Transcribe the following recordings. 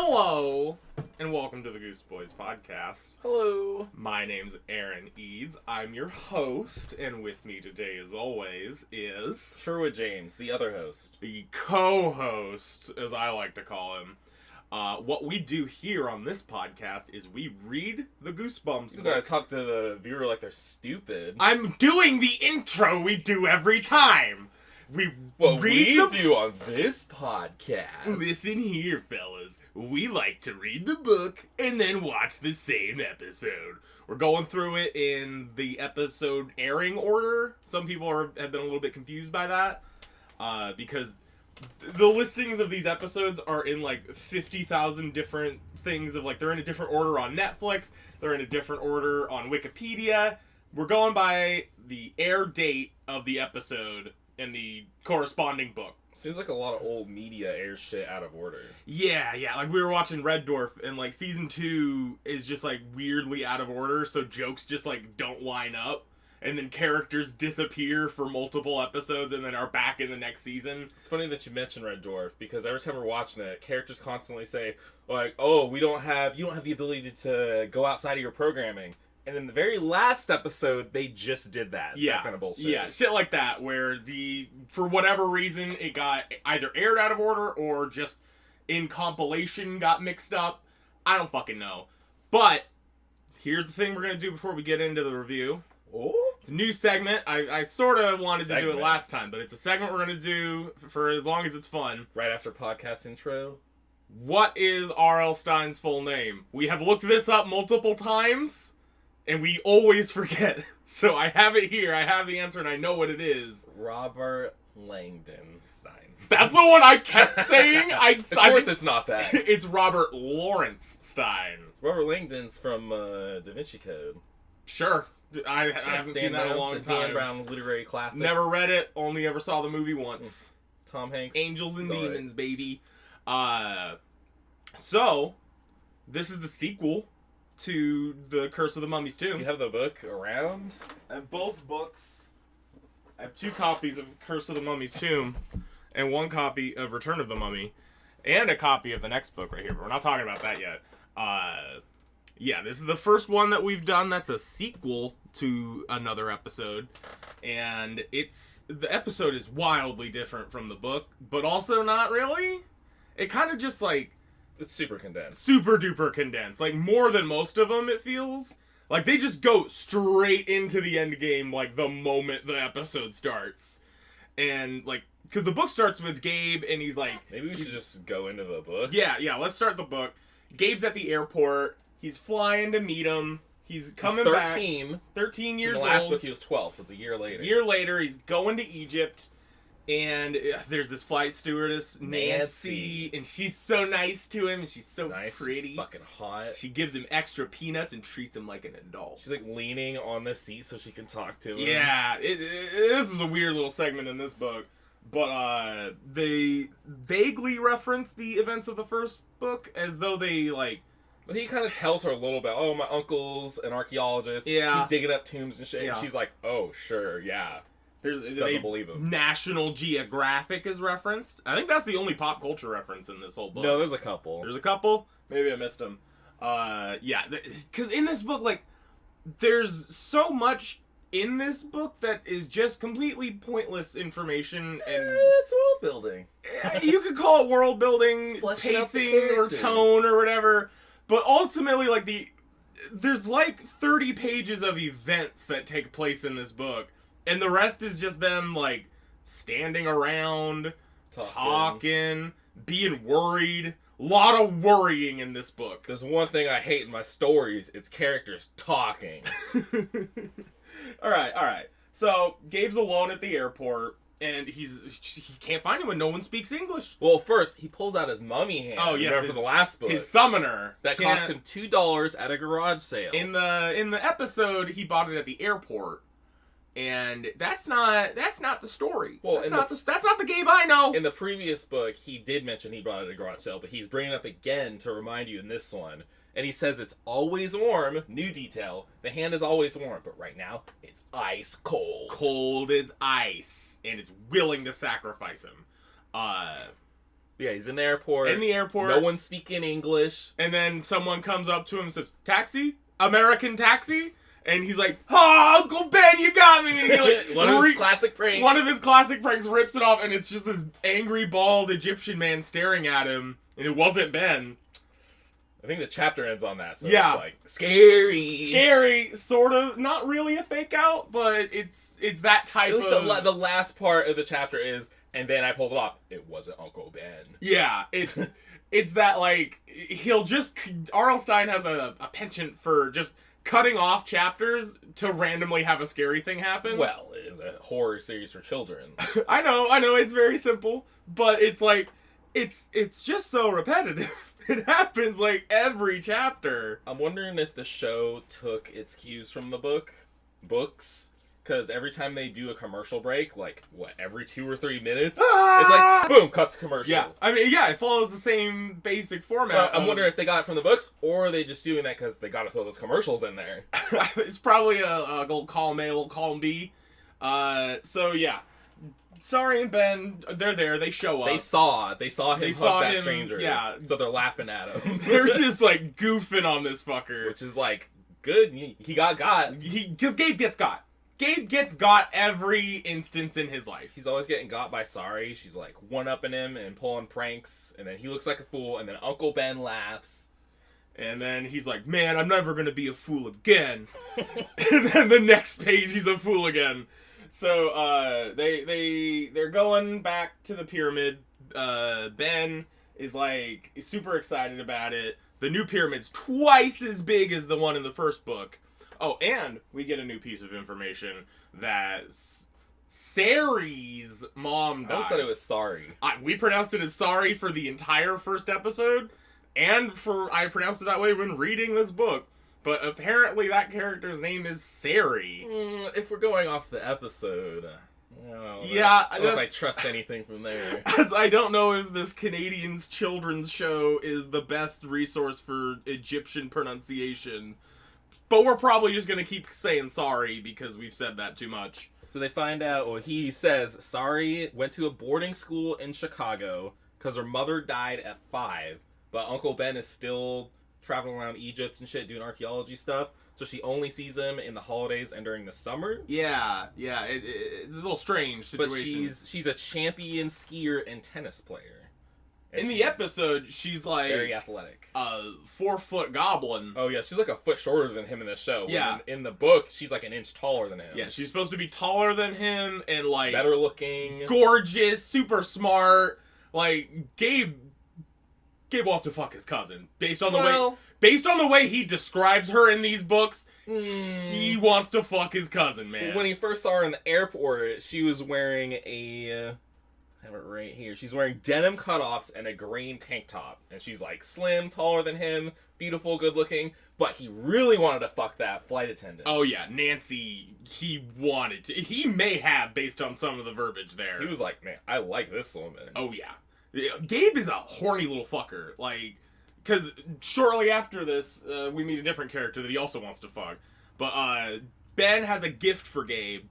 Hello, and welcome to the Gooseboyz podcast. Hello. My name's Aaron Eads. I'm your host, and with me today, as always, is... Sherwood James, the other host. The co-host, as I like to call him. What we do here on this podcast is we read the Goosebumps You book. gotta talk to the viewer like they're stupid. I'm doing the intro we do every time. What we do on this podcast. Listen here, fellas. We like to read the book and then watch the same episode. We're going through it in the episode airing order. Some people have been a little bit confused by that. Because the listings of these episodes are in like 50,000 different things of like, they're in a different order on Netflix. They're in a different order on Wikipedia. We're going by the air date of the episode and the corresponding book. Seems like a lot of old media airs shit out of order. Yeah. Like we were watching Red Dwarf, and like season 2 is just like weirdly out of order, so jokes just like don't line up, and then characters disappear for multiple episodes, and then are back in the next season. It's funny that you mentioned Red Dwarf, because every time we're watching it, characters constantly say like, "Oh, you don't have the ability to go outside of your programming." And in the very last episode, they just did that. Yeah. That kind of bullshit. Yeah, shit like that, where for whatever reason, it got either aired out of order or just in compilation got mixed up. I don't fucking know. But, here's the thing we're going to do before we get into the review. Oh? It's a new segment. I sort of wanted to do it last time, but it's a segment we're going to do for as long as it's fun. Right after podcast intro. What is R.L. Stine's full name? We have looked this up multiple times, and we always forget. So I have it here. I have the answer, and I know what it is. Robert Langdon Stein. That's the one I kept saying. Of course it's not that. It's Robert Lawrence Stein. Robert Langdon's from Da Vinci Code. Sure. I haven't seen that in a long the time. Dan Brown literary classic. Never read it. Only ever saw the movie once. Tom Hanks. Angels and Sorry. Demons, baby. So, this is the sequel to The Curse of the Mummy's Tomb. Do you have the book around? I have both books. I have 2 copies of Curse of the Mummy's Tomb and 1 copy of Return of the Mummy and a copy of the next book right here, but we're not talking about that yet. Yeah, this is the first one that we've done that's a sequel to another episode, and the episode is wildly different from the book, but also not really. It kind of just like... It's super condensed. Super duper condensed. Like, more than most of them, it feels. Like, they just go straight into the end game, like, the moment the episode starts. And, like, because the book starts with Gabe, and he's like... Maybe we should just go into the book. Yeah, let's start the book. Gabe's at the airport. He's flying to meet him. He's coming back. 13 years old. In the last book, he was 12, so it's a year later. A year later, he's going to Egypt. And there's this flight stewardess, Nancy, and she's so nice to him, and she's so pretty. She's fucking hot. She gives him extra peanuts and treats him like an adult. She's like leaning on the seat so she can talk to him. Yeah, this is a weird little segment in this book. But they vaguely reference the events of the first book as though they, like... But he kind of tells her a little bit, oh, my uncle's an archaeologist. Yeah. He's digging up tombs and shit. Yeah. And she's like, oh, sure, yeah. Doesn't believe him. National Geographic is referenced. I think that's the only pop culture reference in this whole book. No, there's a couple. There's a couple? Maybe I missed them. Yeah, because in this book, like, there's so much in this book that is just completely pointless information, and... It's world building. You could call it world building, pacing, or tone, or whatever, but ultimately, like, there's like 30 pages of events that take place in this book. And the rest is just them, like, standing around, talking, being worried. A lot of worrying in this book. There's one thing I hate in my stories. It's characters talking. Alright. So, Gabe's alone at the airport, and he can't find anyone. No one speaks English. Well, first, he pulls out his mummy hand. Oh, yes. For the last book. His summoner. That cost him $2 at a garage sale. In the episode, he bought it at the airport. And that's not the story. Well, that's not the Gabe I know. In the previous book, he did mention he brought it at a garage sale, but he's bringing it up again to remind you in this one. And he says it's always warm. New detail. The hand is always warm, but right now, it's ice cold. Cold as ice. And it's willing to sacrifice him. Yeah, he's in the airport. In the airport. No one's speaking English. And then someone comes up to him and says, "Taxi? American taxi?" And he's like, "Oh, Uncle Ben, you got me!" And he like, one of his classic pranks. One of his classic pranks, rips it off, and it's just this angry, bald Egyptian man staring at him. And it wasn't Ben. I think the chapter ends on that, so yeah. It's like, scary. Scary, sort of. Not really a fake out, but it's that type of... The last part of the chapter is, and then I pulled it off. It wasn't Uncle Ben. Yeah, it's that, like, he'll just... R.L. Stine has a penchant for just cutting off chapters to randomly have a scary thing happen. Well, it is a horror series for children. I know, it's very simple, but it's like, it's just so repetitive. It happens, like, every chapter. I'm wondering if the show took its cues from the books, because every time they do a commercial break, like, every 2 or 3 minutes, it's like, boom, cuts commercial. Yeah, I mean, yeah, it follows the same basic format. I'm wondering if they got it from the books, or are they just doing that because they got to throw those commercials in there? It's probably a column A, little column B. So, yeah. Sorry and Ben, they're there. They show up. They saw him hug that stranger. Yeah. So they're laughing at him. They're just, like, goofing on this fucker. Which is, like, good. He got. Because Gabe gets got. Gabe gets got every instance in his life. He's always getting got by Sari. She's, like, one-upping him and pulling pranks. And then he looks like a fool. And then Uncle Ben laughs. And then he's like, "Man, I'm never going to be a fool again." And then the next page, he's a fool again. So, they're going back to the pyramid. Ben is, like, super excited about it. The new pyramid's twice as big as the one in the first book. Oh, and we get a new piece of information that Sari's mom died. I always thought it was Sari. We pronounced it as Sari for the entire first episode, and I pronounced it that way when reading this book. But apparently that character's name is Sari. If we're going off the episode, I don't know. Yeah, I don't know if I trust anything from there. I don't know if this Canadian's children's show is the best resource for Egyptian pronunciation. But we're probably just going to keep saying sorry because we've said that too much. So they find out, well, he says Sari went to a boarding school in Chicago because her mother died at 5. But Uncle Ben is still traveling around Egypt and shit, doing archaeology stuff. So she only sees him in the holidays and during the summer. Yeah, it's a little strange situation. But she's a champion skier and tennis player. And in the episode, she's like very athletic. A 4-foot goblin. Oh yeah, she's like a foot shorter than him in the show. Yeah. In the book, she's like an inch taller than him. Yeah, she's supposed to be taller than him and like better looking, gorgeous, super smart. Like Gabe wants to fuck his cousin based on the way he describes her in these books. He wants to fuck his cousin, man. When he first saw her in the airport, she was wearing I have it right here. She's wearing denim cutoffs and a green tank top. And she's like slim, taller than him, beautiful, good looking. But he really wanted to fuck that flight attendant. Oh yeah, Nancy, he wanted to. He may have, based on some of the verbiage there. He was like, man, I like this woman. Oh yeah. Gabe is a horny little fucker. Like, because shortly after this, we meet a different character that he also wants to fuck. But Ben has a gift for Gabe.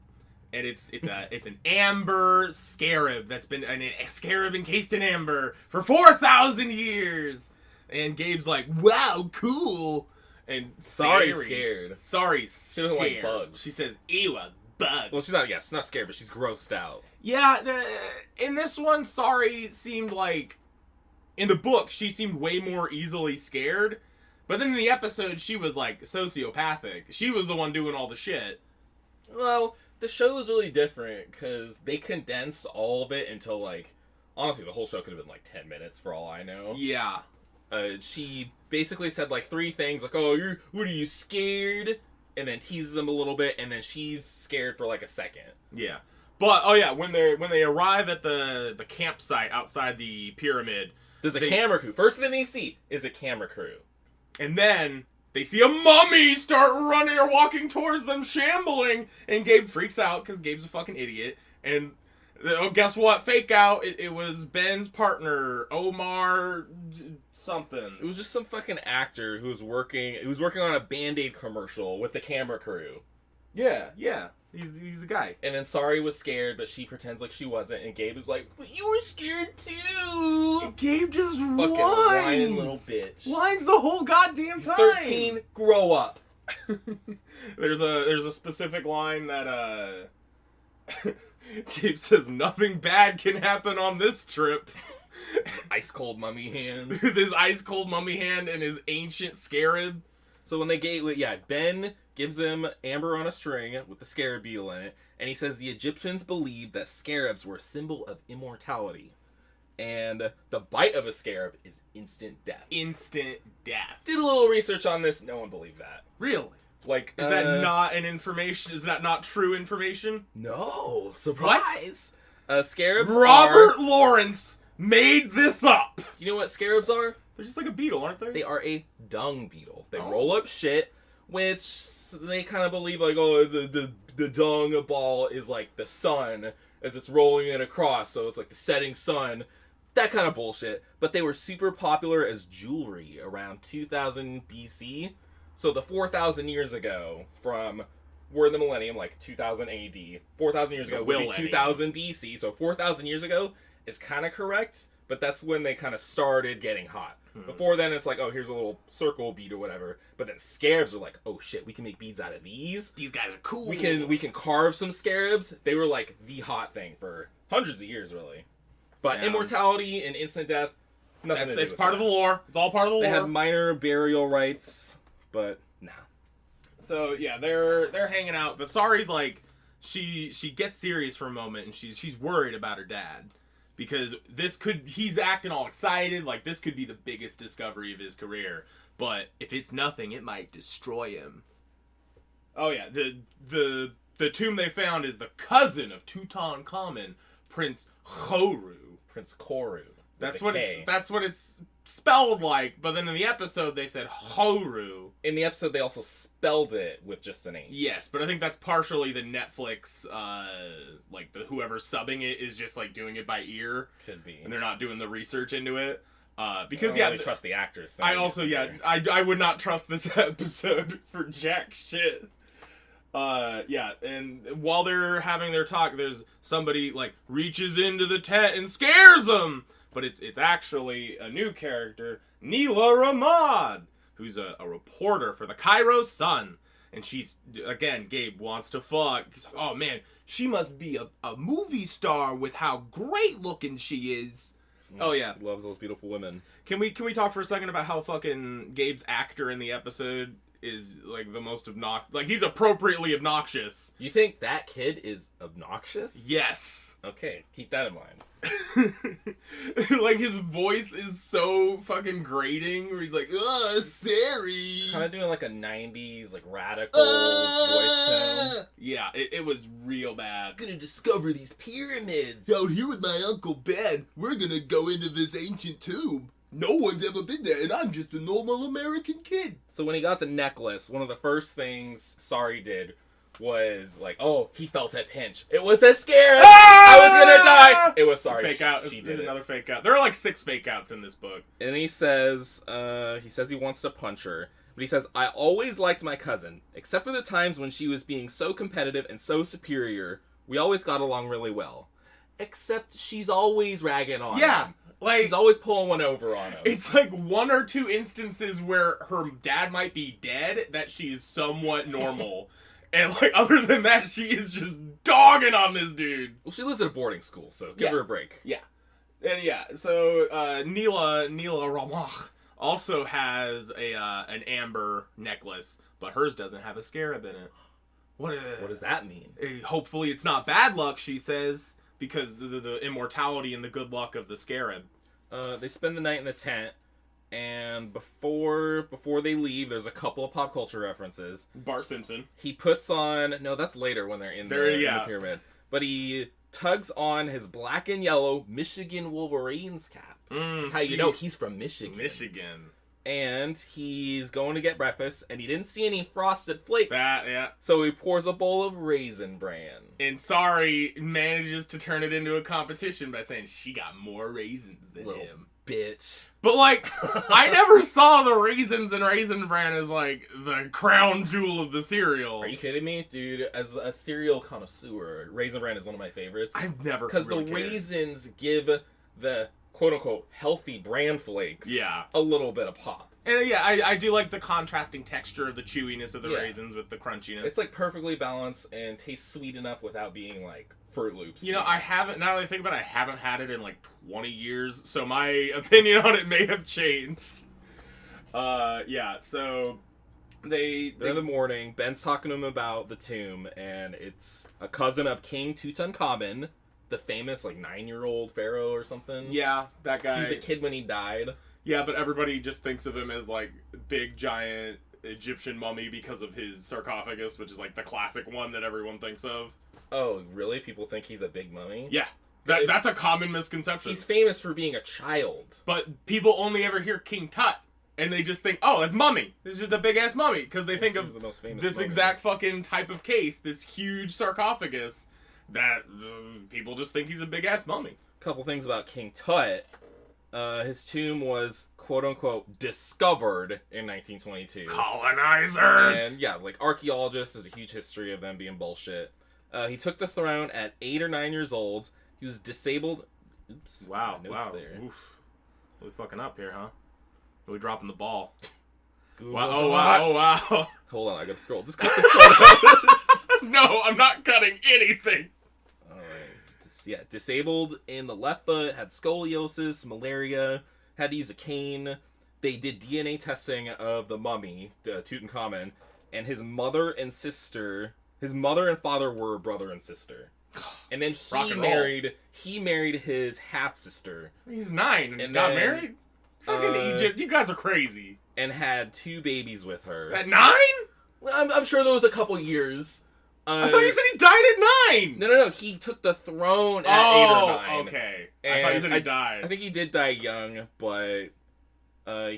And it's an amber scarab that's been a scarab encased in amber for 4,000 years. And Gabe's like, "Wow, cool." And Sari's scared. Sari's scared. She doesn't like bugs. She says, "Ew, a bug." Well, she's not scared, but she's grossed out. Yeah, in this one, Sari seemed like, in the book, she seemed way more easily scared. But then in the episode, she was like sociopathic. She was the one doing all the shit. Well, the show is really different because they condensed all of it into, like, honestly, the whole show could have been, like, 10 minutes for all I know. Yeah. She basically said, like, 3 things, like, "Oh, what are you, scared?" And then teases him a little bit, and then she's scared for, like, a second. Yeah. But, oh yeah, when they arrive at the campsite outside the pyramid... There's a camera crew. First thing they see is a camera crew. And then they see a mummy start running or walking towards them, shambling. And Gabe freaks out because Gabe's a fucking idiot. And guess what? Fake out. It was Ben's partner, Omar something. It was just some fucking actor who was working on a Band-Aid commercial with the camera crew. Yeah. He's a guy. And then Sari was scared, but she pretends like she wasn't. And Gabe is like, but you were scared too. Gabe just Fucking whines. whining little bitch. Whines the whole goddamn time. 13, grow up. There's a specific line that Gabe says nothing bad can happen on this trip. Ice cold mummy hand. With his ice cold mummy hand and his ancient scarab. So when they Ben gives him amber on a string with the scarab beetle in it, and he says the Egyptians believed that scarabs were a symbol of immortality. And the bite of a scarab is instant death. Instant death. Did a little research on this, no one believed that. Really? Like, is that not an information? Is that not true information? No. Surprise. Scarabs Robert Lawrence made this up. Do you know what scarabs are? They're just like a beetle, aren't they? They are a dung beetle. They roll up shit, which they kind of believe, like, oh, the dung ball is like the sun as it's rolling it across, so it's like the setting sun. That kind of bullshit. But they were super popular as jewelry around 2000 BC. So the 4,000 years ago from, we're in the millennium, like 2000 AD. 4,000 years ago would be 2000 BC. So 4,000 years ago is kind of correct, but that's when they kind of started getting hot. Before then, it's like, oh, here's a little circle bead or whatever. But then scarabs are like, oh shit, we can make beads out of these. These guys are cool. We can carve some scarabs. They were like the hot thing for hundreds of years, really. But immortality and instant death, nothing. It's part of the lore. It's all part of the lore. They had minor burial rites, but nah. So yeah, they're hanging out. But Sari's like, she gets serious for a moment, and she's worried about her dad. Because he's acting all excited, like this could be the biggest discovery of his career. But if it's nothing, it might destroy him. Oh yeah, the tomb they found is the cousin of Tutankhamun, Prince Khoru. Prince Khoru. That's what it's spelled like, but then in the episode they said Horu. In the episode they also spelled it with just an H. Yes, but I think that's partially the Netflix, like whoever's subbing it is just like doing it by ear. Could be. And they're not doing the research into it. Because I don't really trust the actors. I also, I would not trust this episode for jack shit. Yeah, and while they're having their talk, there's somebody like reaches into the tent and scares them. But it's actually a new character, Neela Ramad, who's a reporter for the Cairo Sun. And she's, again, Gabe wants to fuck. He's like, oh man, she must be a movie star with how great looking she is. Oh yeah. Loves those beautiful women. Can we talk for a second about how fucking Gabe's actor in the episode is like the most obnoxious? Like he's appropriately obnoxious. You think that kid is obnoxious? Yes. Okay, keep that in mind. Like his voice is so fucking grating where he's like, Sari. Kind of doing like a 90s like radical voice tone. Yeah, it was real bad. Gonna discover these pyramids. Out here with my Uncle Ben, we're gonna go into this ancient tomb. No one's ever been there, and I'm just a normal American kid. So when he got the necklace, one of the first things Sari did was like, oh, he felt a pinch. It was the scarab. I was gonna die. It was Sari. Fake out. She did another fake out. There are like 6 fake outs in this book. And he says he wants to punch her. But he says, I always liked my cousin, except for the times when she was being so competitive and so superior. We always got along really well. Except she's always ragging on him. Like, she's always pulling one over on him. It's like 1 or 2 instances where her dad might be dead that she's somewhat normal. And like other than that, she is just dogging on this dude. Well, she lives at a boarding school, so give her a break. Yeah. And yeah, so Neela Ramach also has an amber necklace, but hers doesn't have a scarab in it. What does that mean? Hopefully it's not bad luck, she says, because the immortality and the good luck of the scarab. They spend the night in the tent, and before they leave, there's a couple of pop culture references. Bart Simpson. He puts on... No, that's later when they're in the pyramid. But he tugs on his black and yellow Michigan Wolverines cap. That's how you know he's from Michigan. And he's going to get breakfast, and he didn't see any Frosted Flakes. Yeah. So he pours a bowl of Raisin Bran. And Sari manages to turn it into a competition by saying she got more raisins than him. bitch. But, like, I never saw the raisins and Raisin Bran as, like, the crown jewel of the cereal. Are you kidding me? Dude, as a cereal connoisseur, Raisin Bran is one of my favorites. I've never Because really the cared. raisins give the quote-unquote healthy bran flakes Yeah. a little bit of pop. And, yeah, I do like the contrasting texture of the chewiness of the Yeah. raisins with the crunchiness. It's, like, perfectly balanced and tastes sweet enough without being, like, Fruit Loops. You know, I haven't, now that I think about it, I haven't had it in like 20 years, so my opinion on it may have changed. Yeah, so They're in the morning, Ben's talking to him about the tomb, and it's a cousin of King Tutankhamun, the famous, like, 9-year-old pharaoh or something. yeah, that guy. He was a kid when he died. Yeah, but everybody just thinks of him as like big, giant Egyptian mummy because of his sarcophagus, which is like the classic one that everyone thinks of. Oh, really? People think he's a big mummy? Yeah, that's a common misconception. He's famous for being a child. But people only ever hear King Tut, and they just think, oh, it's mummy. It's just a big-ass mummy, because they think He's of the most famous this mummy. exact fucking type of case, this huge sarcophagus, that people just think he's a big-ass mummy. Couple things about King Tut. His tomb was quote-unquote discovered in 1922. Colonizers! And yeah, like archaeologists, there's a huge history of them being bullshit. He took the throne at 8 or 9 years old. He was disabled. Oops. Wow, my notes wow. There. Oof. Really fucking up here, huh? Really dropping the ball. Google Wow, oh, wow, oh, wow. Hold on, I gotta scroll. Just cut the scroll. No, I'm not cutting anything. Alright. Yeah, disabled in the left foot, had scoliosis, malaria, had to use a cane. They did DNA testing of the mummy, Tutankhamun, and his mother and father were brother and sister. And then he married his half-sister. He's 9 and got then, married? Fucking Egypt, you guys are crazy. And had 2 babies with her. At 9? Well, I'm sure there was a couple years. I thought you said he died at 9! No. He took the throne at 8 or 9. Okay. And I thought you said he died. I think he did die young, but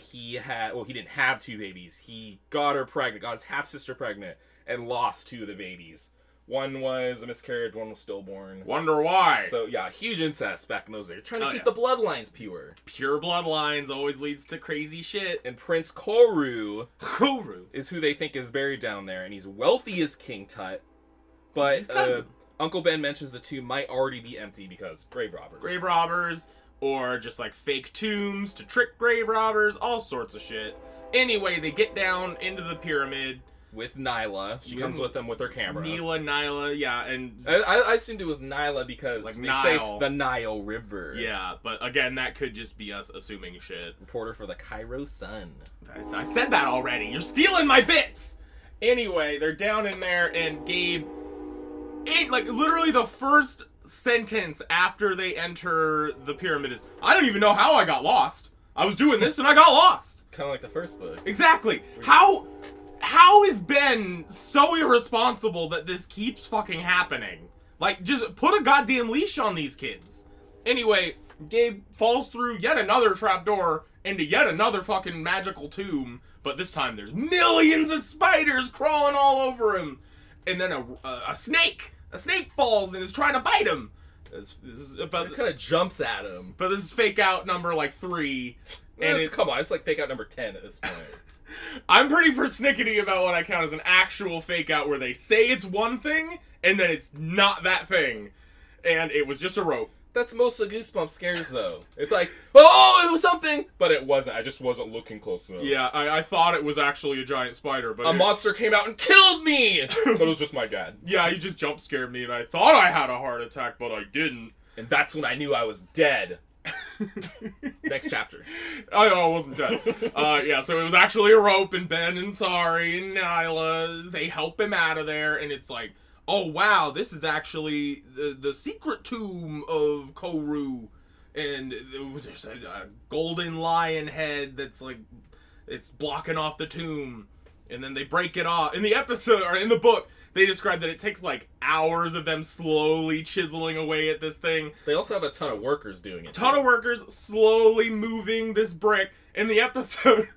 he didn't have 2 babies. He got his half-sister pregnant, and lost 2 of the babies. One was a miscarriage, one was stillborn. Wonder why. So, yeah, huge incest back in those days. Trying to keep yeah. the bloodlines pure. Pure bloodlines always leads to crazy shit. And Prince Koru Koru is who they think is buried down there, and he's wealthy as King Tut. But Uncle Ben mentions the tomb might already be empty because grave robbers. Grave robbers, or just like fake tombs to trick grave robbers, all sorts of shit. Anyway, they get down into the pyramid. With Nyla. She comes with them with her camera. Nyla, yeah, and... I assumed it was Nyla because like they Nile. say the Nile River. Yeah, but again, that could just be us assuming shit. Reporter for the Cairo Sun. I said that already. You're stealing my bits! Anyway, they're down in there, and Gabe... literally the first sentence after they enter the pyramid is, I don't even know how I got lost. I was doing this and I got lost. Kind of like the first book. Exactly. How is Ben so irresponsible that this keeps fucking happening? Like, just put a goddamn leash on these kids. Anyway, Gabe falls through yet another trapdoor into yet another fucking magical tomb, but this time there's millions of spiders crawling all over him. And then a snake falls and is trying to bite him. This is about... It kind of jumps at him. But this is fake out number, 3. And come on, it's like fake out number 10 at this point. I'm pretty persnickety about what I count as an actual fake out where they say it's one thing, and then it's not that thing. And it was just a rope. That's most of Goosebumps scares, though. It's like, oh, it was something! But it wasn't. I just wasn't looking close enough. Yeah, I thought it was actually a giant spider, but... A monster came out and killed me! But it was just my dad. Yeah, he just jump scared me, and I thought I had a heart attack, but I didn't. And that's when I knew I was dead. Next chapter. I wasn't dead. Yeah, so it was actually a rope, and Ben and Sari and Nyla, they help him out of there, and it's like, oh wow, this is actually the secret tomb of Koru, and there's a golden lion head that's like, it's blocking off the tomb, and then they break it off. In the episode, or in the book, they describe that it takes hours of them slowly chiseling away at this thing. They also have a ton of workers doing it. Ton of workers slowly moving this brick. In the episode,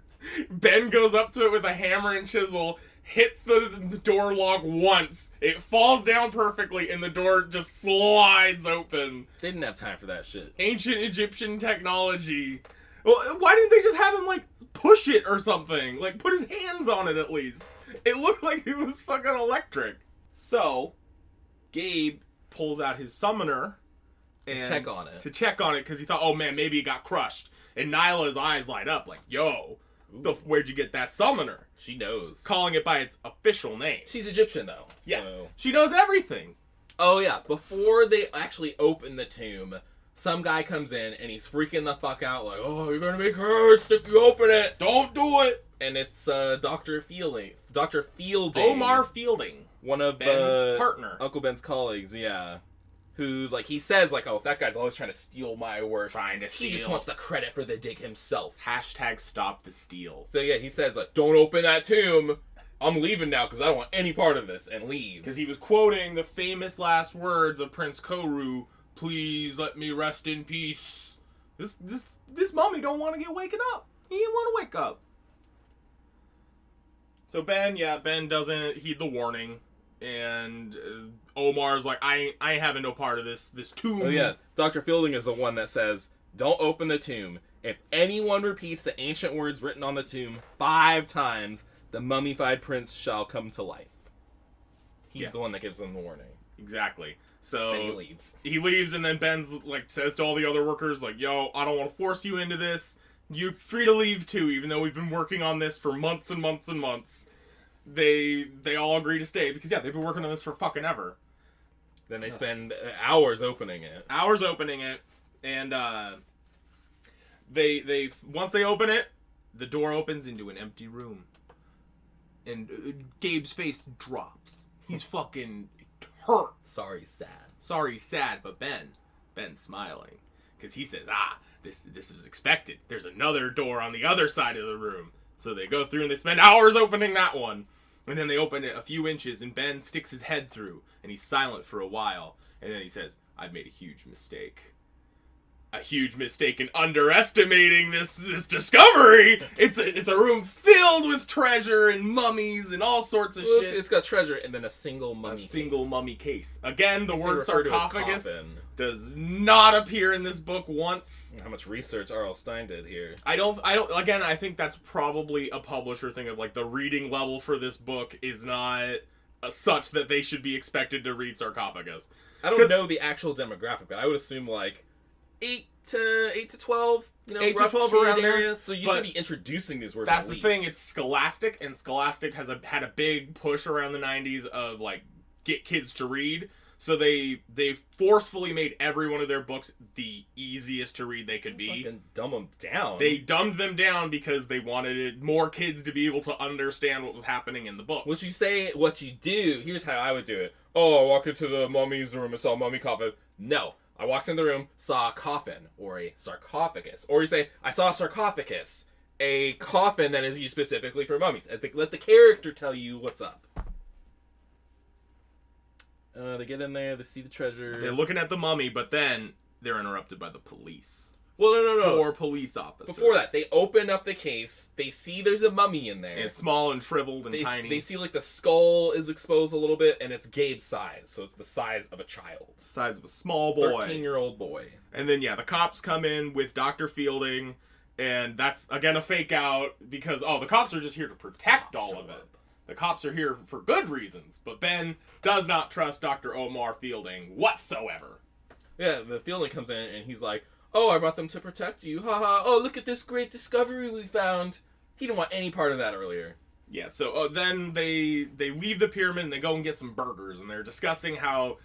Ben goes up to it with a hammer and chisel, hits the door lock once. It falls down perfectly, and the door just slides open. They didn't have time for that shit. Ancient Egyptian technology. Well, why didn't they just have him, like, push it or something? Like, put his hands on it at least. It looked like it was fucking electric. So, Gabe pulls out his summoner To check on it. To check on it, because he thought, oh man, maybe it got crushed. And Nyla's eyes light up, like, yo, where'd you get that summoner? She knows. Calling it by its official name. She's Egyptian, though. Yeah. So. She knows everything. Oh, yeah. Before they actually open the tomb, some guy comes in and he's freaking the fuck out, like, oh, you're gonna be cursed if you open it. Don't do it. And it's Dr. Fielding. Omar Fielding. One of Ben's partner. Uncle Ben's colleagues, yeah. Who, like, he says, like, oh, that guy's always trying to steal my work. He just wants the credit for the dig himself. Hashtag stop the steal. So, yeah, he says, like, don't open that tomb. I'm leaving now because I don't want any part of this, and leaves. Because he was quoting the famous last words of Prince Koru, please let me rest in peace. This mummy don't want to get waken up. He didn't want to wake up. So Ben doesn't heed the warning. And Omar's like, I ain't having no part of this tomb. Oh, yeah. Dr. Fielding is the one that says, don't open the tomb. If anyone repeats the ancient words written on the tomb 5 times, the mummified prince shall come to life. He's the one that gives them the warning. Exactly. So then he leaves. He leaves, and then Ben's like says to all the other workers, like, yo, I don't want to force you into this. You're free to leave too, even though we've been working on this for months and months and months. They all agree to stay because they've been working on this for fucking ever. Then they spend hours opening it. And they once they open it, the door opens into an empty room. And Gabe's face drops. He's fucking hurt. Sorry, sad. But Ben's smiling. Because he says, this is expected. There's another door on the other side of the room. So they go through and they spend hours opening that one. And then they open it a few inches and Ben sticks his head through. And he's silent for a while. And then he says, I've made a huge mistake. A huge mistake in underestimating this discovery. It's a room filled with treasure and mummies and all sorts of shit. It's got treasure and then a single mummy case. Again, the word sarcophagus does not appear in this book once. How much research R.L. Stine did here. I think that's probably a publisher thing of like the reading level for this book is not such that they should be expected to read sarcophagus. I don't know the actual demographic, but I would assume like 8 to 12, 8 to 12 around there. So you should be introducing these words. That's the thing. It's Scholastic, and Scholastic had a big push around the 90s of like get kids to read. So they forcefully made every one of their books the easiest to read they could be. Fucking dumb them down. They dumbed them down because they wanted more kids to be able to understand what was happening in the book. What you do, here's how I would do it. Oh, I walk into the mummy's room and saw a mummy coffin. No. I walked in the room, saw a coffin, or a sarcophagus. Or you say, I saw a sarcophagus, a coffin that is used specifically for mummies. Let the character tell you what's up. They get in there, they see the treasure. They're looking at the mummy, but then they're interrupted by the police. Well, no. 4 police officers. Before that, they open up the case, they see there's a mummy in there. It's small and shriveled and tiny. They see like the skull is exposed a little bit, and it's Gabe's size, so it's the size of a child. The size of a small boy. 13-year-old boy. And then, the cops come in with Dr. Fielding, and that's, again, a fake out, because, the cops are just here to protect all of it. The cops are here for good reasons, but Ben does not trust Dr. Omar Fielding whatsoever. Yeah, the Fielding comes in, and he's like, oh, I brought them to protect you. Haha. Oh, look at this great discovery we found. He didn't want any part of that earlier. Yeah, so then they leave the pyramid and they go and get some burgers. And they're discussing how,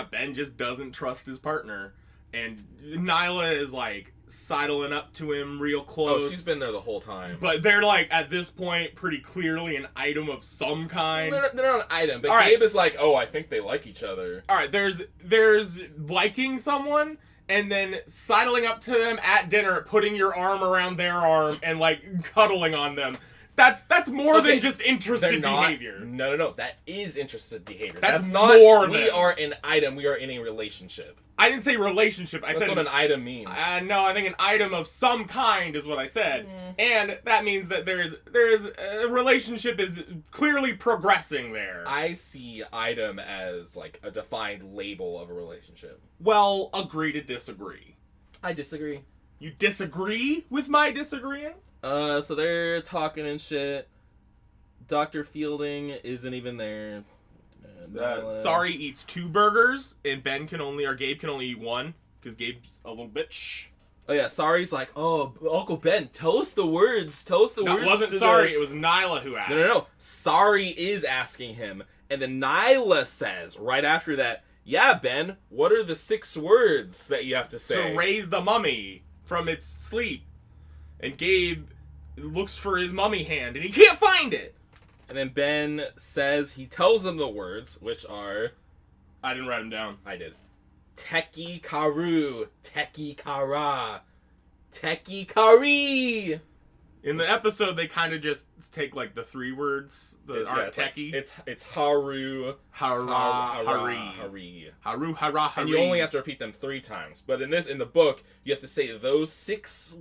Ben just doesn't trust his partner. And Nyla is, like, sidling up to him real close. Oh, she's been there the whole time. But they're, like, at this point, pretty clearly an item of some kind. They're not an item, but all Gabe right. is like, oh, I think they like each other. All right, there's liking someone... and then sidling up to them at dinner, putting your arm around their arm, and, like, cuddling on them. That's more than just interested behavior. No. That is interested behavior. That's not more than... We are an item. We are in a relationship. I didn't say relationship. That's what an item means. No, I think an item of some kind is what I said. And that means that there's a relationship is clearly progressing there. I see item as, like, a defined label of a relationship. Well, agree to disagree. I disagree. You disagree with my disagreeing? So they're talking and shit. Dr. Fielding isn't even there. Sorry eats 2 burgers, and Gabe can only eat 1, because Gabe's a little bitch. Oh yeah, Sorry's like, oh, Uncle Ben, tell us the words. Tell us the words. It wasn't Sorry, it was Nyla who asked. No. Sorry is asking him. And then Nyla says, right after that, yeah, Ben, what are the 6 words that you have to say? To raise the mummy from its sleep. And Gabe looks for his mummy hand, and he can't find it. And then Ben says, he tells them the words, which are... I didn't write them down. I did. Teki Karu, Teki Kara, Teki Kari. In the episode, they kind of just take like the 3 words that aren't techie. It's Haru, Hari. Haru, hara, hari. And you only have to repeat them 3 times. But in the book, you have to say those 6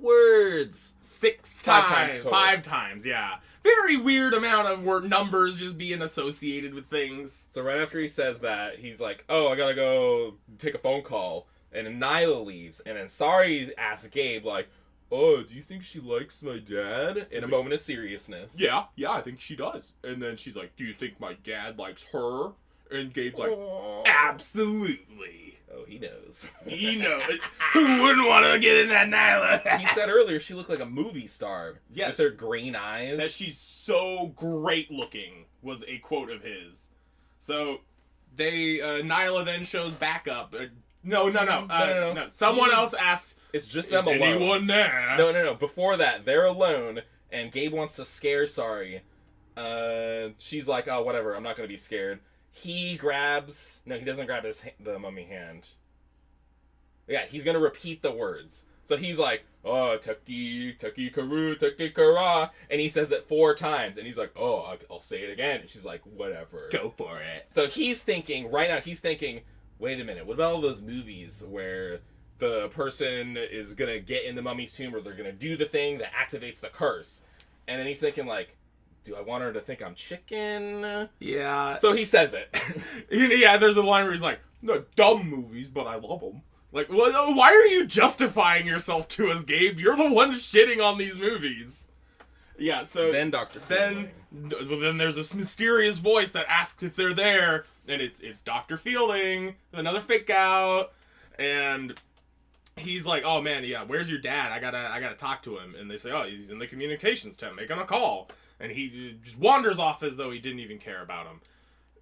words. 6 5 times. times total. 5 times, yeah. Very weird amount of numbers just being associated with things. So right after he says that, he's like, oh, I gotta go take a phone call. And then Nyla leaves. And then Sorry asks Gabe, like, oh, do you think she likes my dad? In a moment of seriousness. Yeah, I think she does. And then she's like, do you think my dad likes her? And Gabe's like, absolutely. Oh, he knows. He knows. Who wouldn't want to get in that Nyla? He said earlier she looked like a movie star. Yes. With her green eyes. That she's so great looking was a quote of his. So, Nyla then shows backup. No. Someone else asks, it's just them is alone. anyone there? No. Before that, they're alone, and Gabe wants to scare Sorry. She's like, oh, whatever, I'm not going to be scared. He grabs... No, he doesn't grab the mummy hand. Yeah, he's going to repeat the words. So he's like, oh, Teki Karu, Teki Kara. And he says it 4 times. And he's like, oh, I'll say it again. And she's like, whatever. Go for it. So he's thinking, right now, wait a minute, what about all those movies where the person is going to get in the mummy's tomb or they're going to do the thing that activates the curse? And then he's thinking, like, do I want her to think I'm chicken? Yeah. So he says it. Yeah, there's a line where he's like, no, dumb movies, but I love them. Like, why are you justifying yourself to us, Gabe? You're the one shitting on these movies. Yeah, so... Then Dr. Fielding. Then there's this mysterious voice that asks if they're there, and it's Dr. Fielding, another fake out, and he's like, oh man, yeah, where's your dad? I gotta talk to him. And they say, oh, he's in the communications tent, make him a call. And he just wanders off as though he didn't even care about him.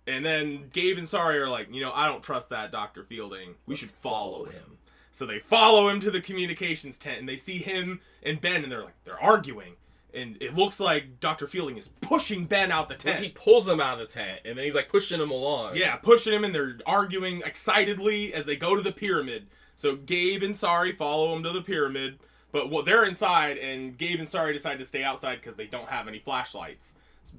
And then Gabe and Sorry are like, I don't trust that Dr. Fielding. We should follow him. So they follow him to the communications tent, and they see him and Ben, and they're arguing. And it looks like Dr. Fielding is pushing Ben out the tent. Well, he pulls him out of the tent, and then he's like pushing him along. Yeah, pushing him, and they're arguing excitedly as they go to the pyramid. So Gabe and Sorry follow him to the pyramid. But they're inside, and Gabe and Sorry decide to stay outside because they don't have any flashlights.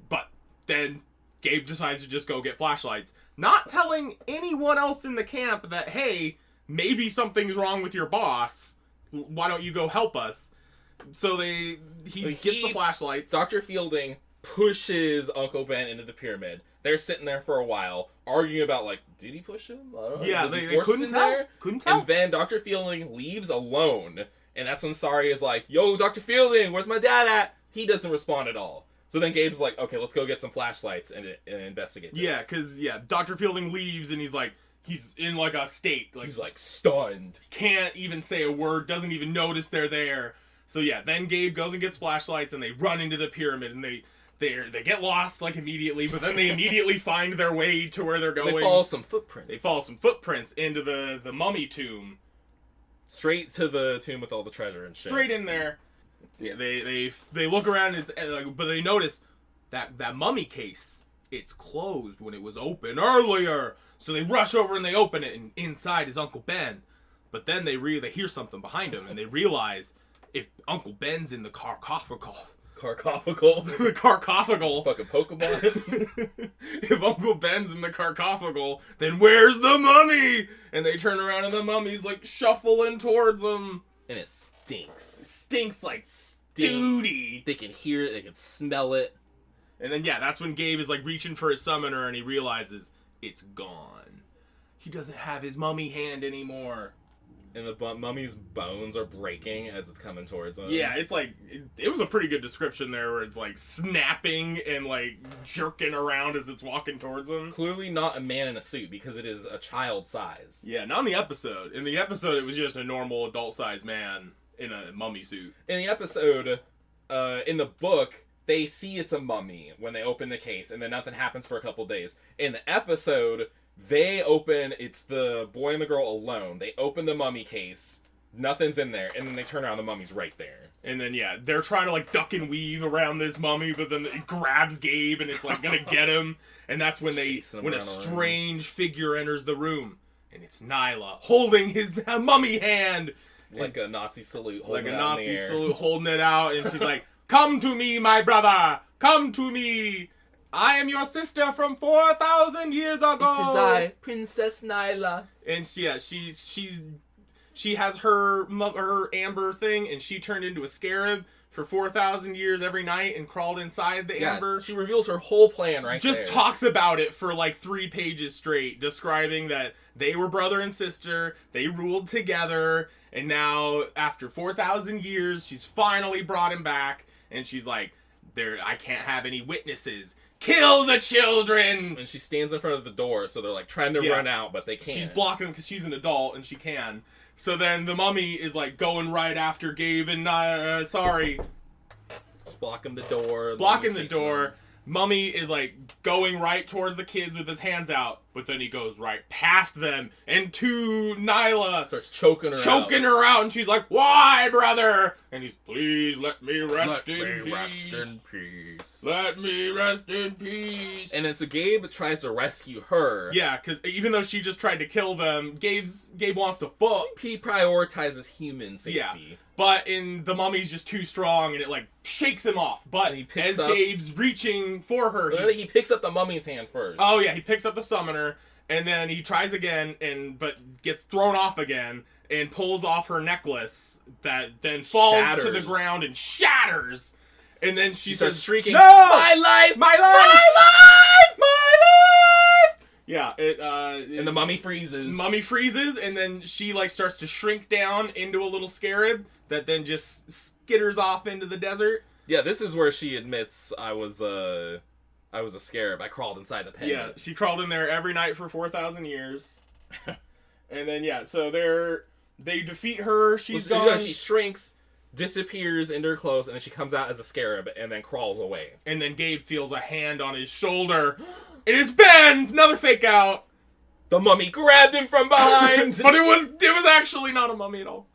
But then Gabe decides to just go get flashlights, not telling anyone else in the camp that, hey, maybe something's wrong with your boss. Why don't you go help us? So he gets the flashlights. Dr. Fielding pushes Uncle Ben into the pyramid. They're sitting there for a while, arguing about, like, did he push him? I don't know. Yeah, they couldn't tell. Couldn't tell. And then Dr. Fielding leaves alone. And that's when Sorry is like, yo, Dr. Fielding, where's my dad at? He doesn't respond at all. So then Gabe's like, okay, let's go get some flashlights and investigate this. Yeah, because, Dr. Fielding leaves and he's in, like, a state. Like, he's, like, stunned. Can't even say a word, doesn't even notice they're there. So, then Gabe goes and gets flashlights and they run into the pyramid and they get lost, like, immediately, but then they immediately find their way to where they're going. They follow some footprints. Into the mummy tomb. Straight to the tomb with all the treasure and shit. Straight in there. Yeah, they look around, but they notice that mummy case, it's closed when it was open earlier. So they rush over and they open it, and inside is Uncle Ben. But then they hear something behind him, and they realize if Uncle Ben's in the sarcophagus. The sarcophagus. Fucking Pokemon. If Uncle Ben's in the sarcophagus, then where's the mummy? And they turn around and the mummy's like shuffling towards them. And it stinks. It stinks like duty. They can hear it, they can smell it. And then that's when Gabe is like reaching for his summoner and he realizes it's gone. He doesn't have his mummy hand anymore. And the mummy's bones are breaking as it's coming towards him. Yeah, it's like, it was a pretty good description there where it's like snapping and like jerking around as it's walking towards him. Clearly not a man in a suit because it is a child size. Yeah, not in the episode. In the episode, it was just a normal adult-sized man in a mummy suit. In the episode, in the book, they see it's a mummy when they open the case, and then nothing happens for a couple days. In the episode, it's the boy and the girl alone. They open the mummy case, nothing's in there, and then they turn around, the mummy's right there. And then, yeah, they're trying to, like, duck and weave around this mummy, but then it grabs Gabe, and it's, like, gonna get him. And that's when when a strange figure enters the room. And it's Nyla, holding his mummy hand. Like a Nazi salute, holding it out in the air. Holding it out, and she's like, "Come to me, my brother! Come to me! I am your sister from 4,000 years ago! It is I, Princess Nyla." And she has her amber thing, and she turned into a scarab for 4,000 years every night and crawled inside the amber. She reveals her whole plan Just talks about it for like 3 pages straight, describing that they were brother and sister, they ruled together, and now after 4,000 years, she's finally brought him back, and she's like, I can't have any witnesses. Kill the children! And she stands in front of the door, so they're like trying to run out, but they can't. She's blocking because she's an adult and she can. So then the mummy is like going right after Gabe and just blocking the door. Blocking the door. Mummy is like going right towards the kids with his hands out, but then he goes right past them and to Nyla. Starts choking her out. And she's like, "Why, brother?" And he's, "Please let me rest in peace. Let me rest in peace." And then so Gabe tries to rescue her. Yeah, because even though she just tried to kill them, Gabe wants to fuck. He prioritizes human safety. Yeah. But the mummy's just too strong, and it, like, shakes him off. But Gabe's reaching for her... He picks up the mummy's hand first. Oh, yeah, he picks up the summoner, and then he tries again, but gets thrown off again, and pulls off her necklace that then falls to the ground and shatters. And then she starts shrieking, "No! My life! My life! My life! My life!" Yeah, and the mummy freezes. Mummy freezes, and then she, like, starts to shrink down into a little scarab that then just skitters off into the desert. Yeah, this is where she admits I was a scarab. I crawled inside the pen. Yeah, she crawled in there every night for 4,000 years. And then, yeah, so they defeat her. She's gone. She shrinks, disappears into her clothes, and then she comes out as a scarab and then crawls away. And then Gabe feels a hand on his shoulder. It is Ben! Another fake out. The mummy grabbed him from behind. But it was actually not a mummy at all.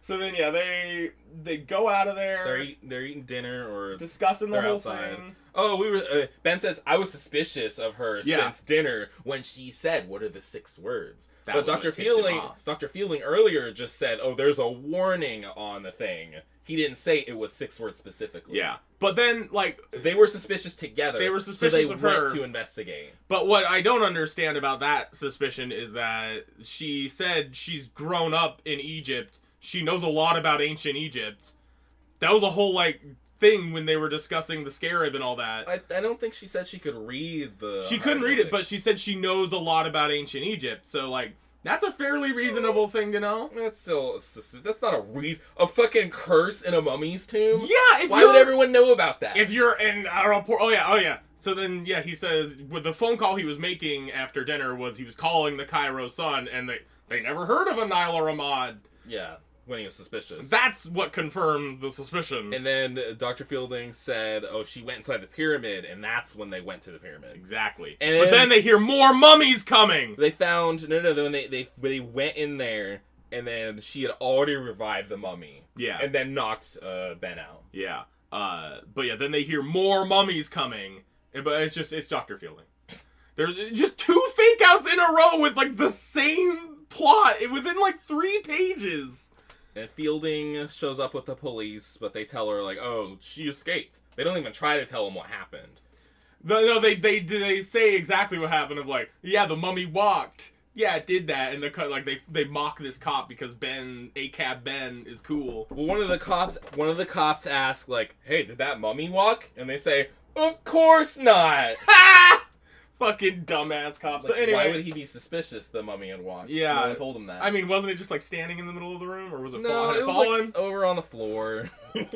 So then, yeah, they go out of there. They're eating dinner or discussing the whole outside. thing. Oh, Ben says I was suspicious of her since dinner when she said, "What are the 6 words?" But Dr. Fielding earlier just said, "Oh, there's a warning on the thing." He didn't say it was 6 words specifically. Yeah, but then they were suspicious together. They were suspicious of her. So they went to investigate. But what I don't understand about that suspicion is that she said she's grown up in Egypt. She knows a lot about ancient Egypt. That was a whole, thing when they were discussing the scarab and all that. I don't think she said she could read the... She couldn't read it, but she said she knows a lot about ancient Egypt. So, that's a fairly reasonable thing to know. That's not a fucking curse in a mummy's tomb? Yeah, Why would everyone know about that? If you're in a report... Oh, yeah. So then, yeah, he says, with the phone call he was making after dinner was he was calling the Cairo Sun, and they never heard of a Nyla Ramad. Yeah. When he was suspicious. That's what confirms the suspicion. And then Dr. Fielding said, she went inside the pyramid, and that's when they went to the pyramid. Exactly. But then they hear more mummies coming! They found... No, they went in there, and then she had already revived the mummy. Yeah. And then knocked Ben out. Yeah. But yeah, then they hear more mummies coming. But it's Dr. Fielding. There's just 2 fake outs in a row with, the same plot within, 3 pages. And Fielding shows up with the police, but they tell her, she escaped. They don't even try to tell him what happened. No, they say exactly what happened of, the mummy walked. Yeah, it did that. And they mock this cop because ACAB Ben is cool. Well, one of the cops asks, hey, did that mummy walk? And they say, of course not! Ha! Fucking dumbass cop. Like, So anyway, why would he be suspicious the mummy had walked? Yeah. No one told him that. I mean, wasn't it just like standing in the middle of the room, or was it no, had it was fallen? like over on the floor.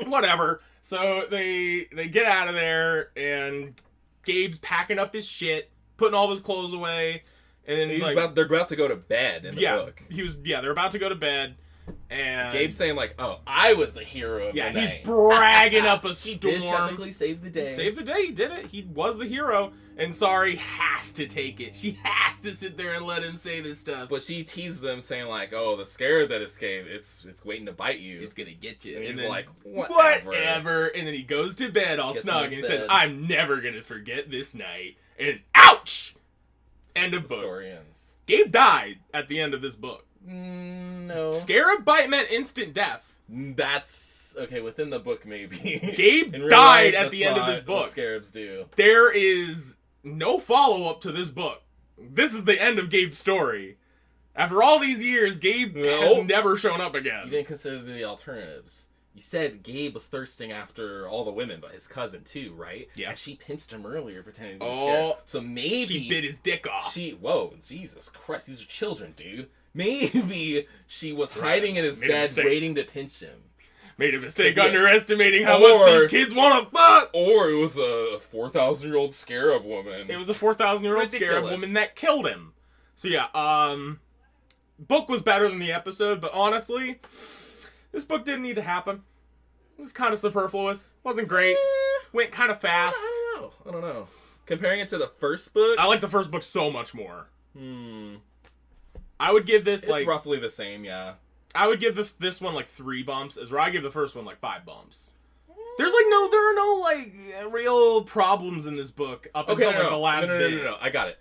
Whatever. So they get out of there, and Gabe's packing up his shit, putting all his clothes away, and then they're about to go to bed in the book. They're about to go to bed, and Gabe's saying like, "Oh, I was the hero of the night." He's bragging up a storm. He did technically save the day. Saved the day. He did it. He was the hero. And Sari has to take it. She has to sit there and let him say this stuff. But she teases him, saying like, "Oh, the scarab that escaped, it's waiting to bite you. It's gonna get you." And he's then, like, "Whatever." And then he goes to bed all Gets snug, in and he his says, bed. "I'm never gonna forget this night." And ouch! End of The book. story ends. Gabe died at the end of this book. No. Scarab bite meant instant death. That's okay within the book, maybe. Gabe In real died life, at the end of this that's not what book. Scarabs do. There is no follow-up to this book. This is the end of Gabe's story. After all these years, Gabe has never shown up You again. didn't consider the alternatives. You said Gabe was thirsting after all the women, but his cousin too, right? Yeah. And she pinched him earlier, pretending to be Oh, scared. So maybe She bit his dick off. Whoa, Jesus Christ, these are children, dude. Maybe she was hiding in his Made a bed, mistake. waiting to pinch him. Made a mistake Yeah. underestimating how Or- much these kids want to fuck. Or it was a 4,000-year-old scarab woman. It was a 4,000-year-old scarab Ridiculous. woman that killed him. So yeah, book was better than the episode, but honestly, this book didn't need to happen. It was kind of superfluous. Wasn't great. Went kind of fast. I don't know. Comparing it to the first book, I like the first book so much more. I would give this it's roughly the same, yeah. I would give this one like 3 bumps, as where I give the first one like 5 bumps. There are no like real problems in this book up until like the last bit. No. I got it.